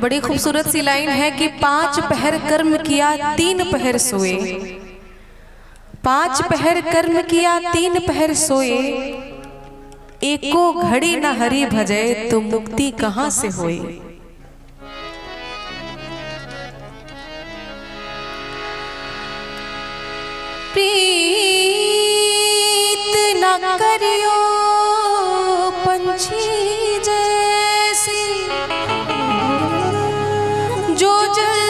बड़ी खूबसूरत सी लाइन है कि 5 पहर कर्म किया 3 पहर सोए। 5 पहर कर्म किया 3 पहर सोए, एको घड़ी न हरि भजे तो मुक्ति कहां से होए। प्रीत न करियो पंछी जैसी, जो जल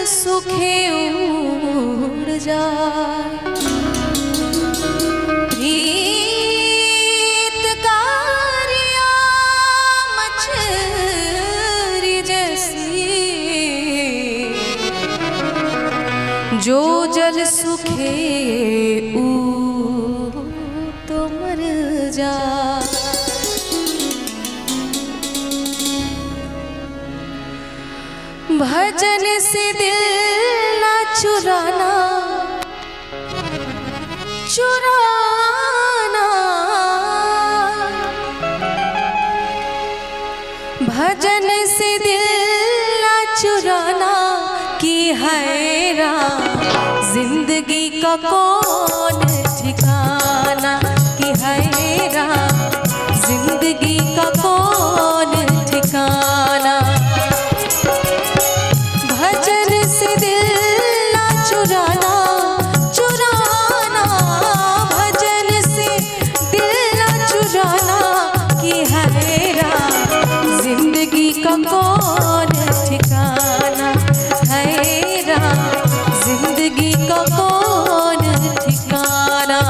सुखे उड़ जाए। प्रीत कारिया मछली जैसी, जो जल सुखे तो मर जा। भजन से दिल ना चुराना, चुराना। भजन से दिल ना चुराना कि हैरान जिंदगी का कौन ठिकाना, कि हैरान जिंदगी का कौन ठिकाना। भजन से दिल ना चुराना, चुराना। भजन से दिल ना चुराना कि हैरान जिंदगी का कौन ठिकाना, हैरान जिंदगी का कौन ठिकाना।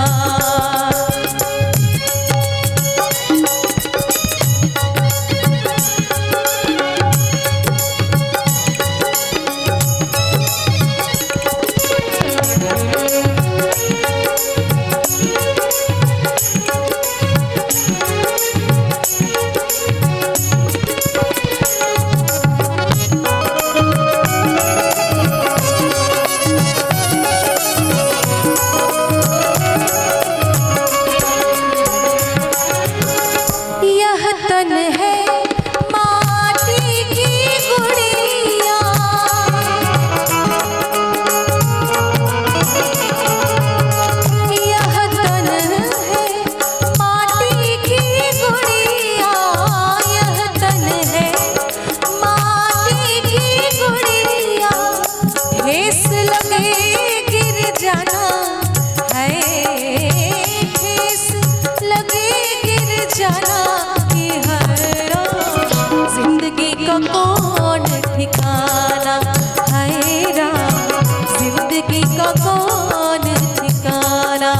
जिंदगी का कौन ठिकाना, हैरान जिंदगी का कौन ठिकाना।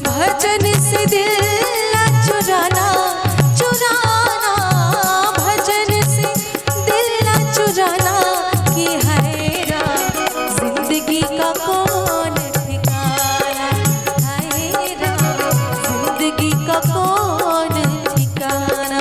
भजन से दिल ना चुराना, चुराना। भजन से दिल ना चुराना कि हैरान जिंदगी का कौन ठिकाना, हैरान जिंदगी का कौन ठिकाना।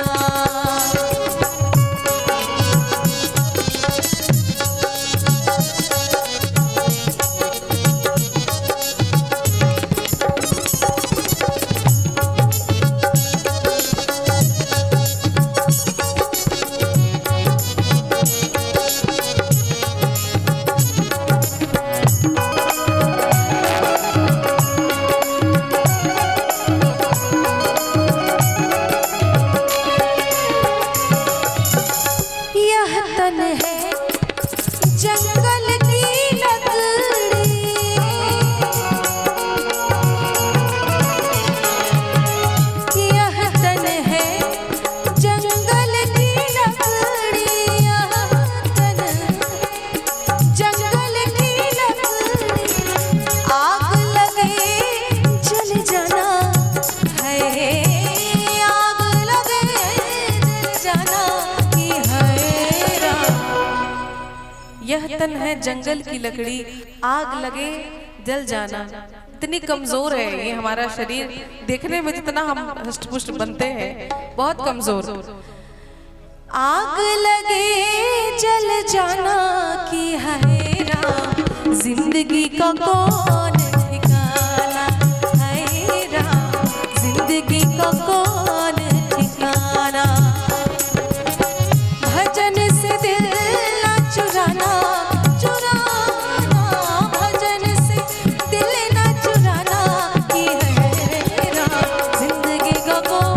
तन है जंगल की लकड़ी, यह तन है जंगल की लकड़ी, यह तन है जंगल की लकड़ी। आग लगे जल जाना है, आग लगे जल जाना कि यह तन है जंगल की लकड़ी, आग लगे जल जाना। इतनी कमजोर है ये हमारा शरीर, देखने में जितना हम हष्ट-पुष्ट बनते हैं बहुत कमजोर। आग लगे जल जाना कि हैरान जिंदगी का कौन ठिकाना, हैरान जिंदगी का कौन ठिकाना। भगो